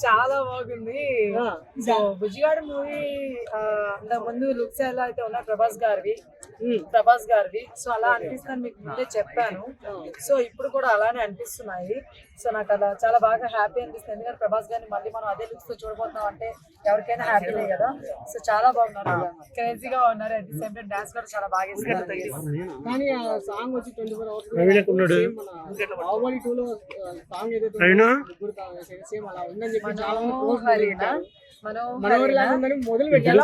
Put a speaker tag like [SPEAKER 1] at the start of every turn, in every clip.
[SPEAKER 1] చాలా బాగుంది. So Bujjigadu movie అంతకు ముందు లుక్స్ ఎలా అయితే ఉన్నాయి ప్రభాస్ గారివి సో అలా అనిపిస్తుందని మీకు ముందే చెప్పాను. సో ఇప్పుడు కూడా అలానే అనిపిస్తున్నాయి. సో నాకు అలా చాలా బాగా హ్యాపీ అనిపిస్తుంది. ఎందుకంటే ప్రభాస్ గారిని మళ్ళీ మనం అదే లుక్స్ తో చూడబోతున్నాం అంటే ఎవరికైనా హ్యాపీనే కదా. సో చాలా బాగున్నారు, క్రేజీగా ఉన్నారు. At the same time dance కూడా చాలా బాగా ఇస్తున్నారు.
[SPEAKER 2] కానీ ఆ సాంగ్ వచ్చి 24 అవర్స్ బాహుబలి 2 లో సాంగ్ ఏదైతే సేమ్ అలా ఉందని చెప్పి చాలా మంది పోస్ట్ పెట్టారు. మొదలు పెట్టారు.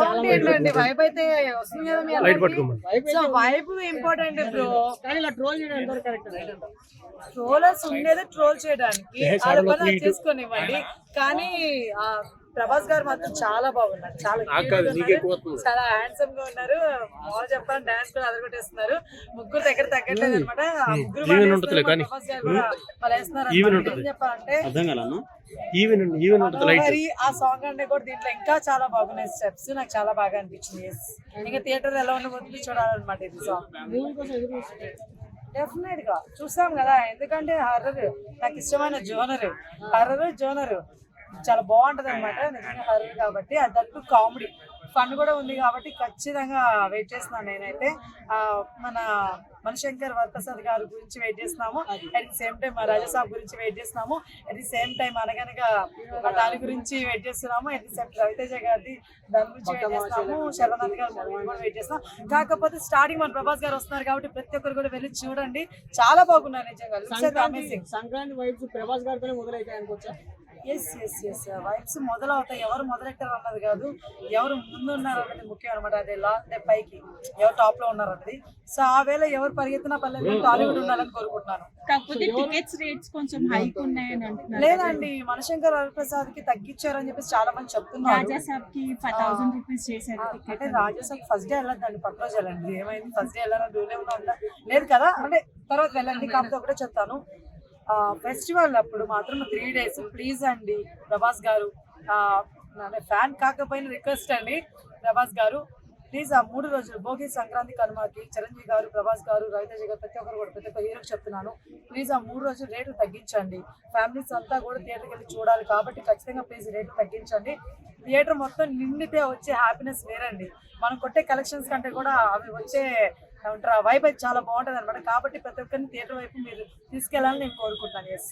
[SPEAKER 1] వైబ్ అయితే వస్తుంది కదా మీ అందరికీ. So vibe important bro.
[SPEAKER 2] కానీ ఇలా ట్రోల్ చేయడం ఎంతవరకు కరెక్ట్?
[SPEAKER 1] ట్రోలర్స్ ఉండేది ట్రోల్ చేయడానికి, వాళ్ళ పని చేసుకొనివ్వండి. కానీ ప్రభాస్ గారు మాత్రం చాలా బాగున్నారు, చాలా చాలా హ్యాండ్సమ్ గా ఉన్నారు. మామూలు చెప్పాలి డాన్స్ కూడా అదరగొట్టేస్తున్నారు. ముగ్గురు దగ్గర తగ్గట్లేదు అనమాట. ముగ్గురు ప్రభాస్ గారు కూడా వాళ్ళు వేస్తున్నారు. ఏం చెప్పాలంటే మరి ఆ సాంగ్ అంటే కూడా దీంట్లో ఇంకా చాలా బాగున్నాయి స్టెప్స్. నాకు చాలా బాగా అనిపించింది. ఇంకా థియేటర్ ఎలా ఉండబోతుంది చూడాలన్నమాట. ఇది సాంగ్ డెఫినెట్ గా చూసాం కదా. ఎందుకంటే హర్రర్ నాకు ఇష్టమైన జోనర్ చాలా బాగుంటది అనమాట. నిజంగా హర్రర్ కాబట్టి అదట్టు కామెడీ ఫన్ కూడా ఉంది కాబట్టి ఖచ్చితంగా వెయిట్ చేస్తున్నాను నేనైతే. మన మణిశంకర్ వరప్రసాద్ గారి గురించి వెయిట్ చేస్తున్నాము. At the same time Rajasaab గురించి వెయిట్ చేస్తున్నాము. అట్ ది సేమ్ టైం అనగనగా దాని గురించి వెయిట్ చేస్తున్నాము. అట్ ది సేమ్ రవితేజ గారి దాని గురించి వెయిట్ చేస్తున్నాము. శర్వనాథ్ గారి కూడా వెయిట్ చేస్తున్నాం. కాకపోతే స్టార్టింగ్ మన ప్రభాస్ గారు వస్తున్నారు కాబట్టి ప్రతి ఒక్కరు కూడా వెళ్ళి చూడండి. చాలా బాగున్నారు నిజంగా.
[SPEAKER 2] సంక్రాంతి వైబ్స్ ప్రభాస్ గారితోనే మొదలైతాయి అనుకోవచ్చా?
[SPEAKER 1] ఎస్ వైబ్స్ మొదలవుతాయి. ఎవరు మొదలెట్టారు అన్నది కాదు, ఎవరు ముందు ఉన్నారు అన్నది ముఖ్యం అనమాట. అదే పైకి ఎవరు టాప్ లో ఉన్నారు అన్నది. సో ఆ వేళ ఎవరు పరిగెత్తిన పల్లెలు టాలీవుడ్ ఉండాలని కోరుకుంటున్నాను. లేదండి, మణిశంకర్ వరప్రసాద్ కి తగ్గించారని చెప్పేసి చాలా మంది చెప్తున్నారు. అంటే రాజాసాబ్ ఫస్ట్ డే వెళ్ళొద్దండి, పక్క రోజు వెళ్ళండి. ఏమైంది ఫస్ట్ డే వెళ్ళాలని రూల్ ఏమైనా ఉందా? లేదు కదా, అంటే తర్వాత వెళ్ళండి. కాకపోతే ఒకటే చెప్తాను, ఫెస్టివల్ అప్పుడు మాత్రం 3 days ప్లీజ్ అండి. ప్రభాస్ గారు ఫ్యాన్ కాకపోయినా రిక్వెస్ట్ అండి. ప్రభాస్ గారు ప్లీజ్ ఆ 3 రోజులు భోగి, సంక్రాంతి, కనుమకి చిరంజీవి గారు, ప్రభాస్ గారు, రవితేజ గారు ప్రతి ఒక్కరు కూడా ప్రతి ఒక్క హీరోకి చెప్తున్నాను, ప్లీజ్ ఆ 3 రోజులు రేట్లు తగ్గించండి. ఫ్యామిలీస్ అంతా కూడా థియేటర్కి వెళ్ళి చూడాలి కాబట్టి ఖచ్చితంగా ప్లీజ్ రేట్లు తగ్గించండి. థియేటర్ మొత్తం నిండితే వచ్చే హ్యాపీనెస్ వేరండి. మనం కొట్టే కలెక్షన్స్ కంటే కూడా అవి వచ్చే వైబ్ అయితే చాలా బాగుంటుంది అనమాట. కాబట్టి ప్రతి ఒక్కరిని థియేటర్ వైపు మీరు తీసుకెళ్లాలని నేను కోరుకుంటాను. ఎస్.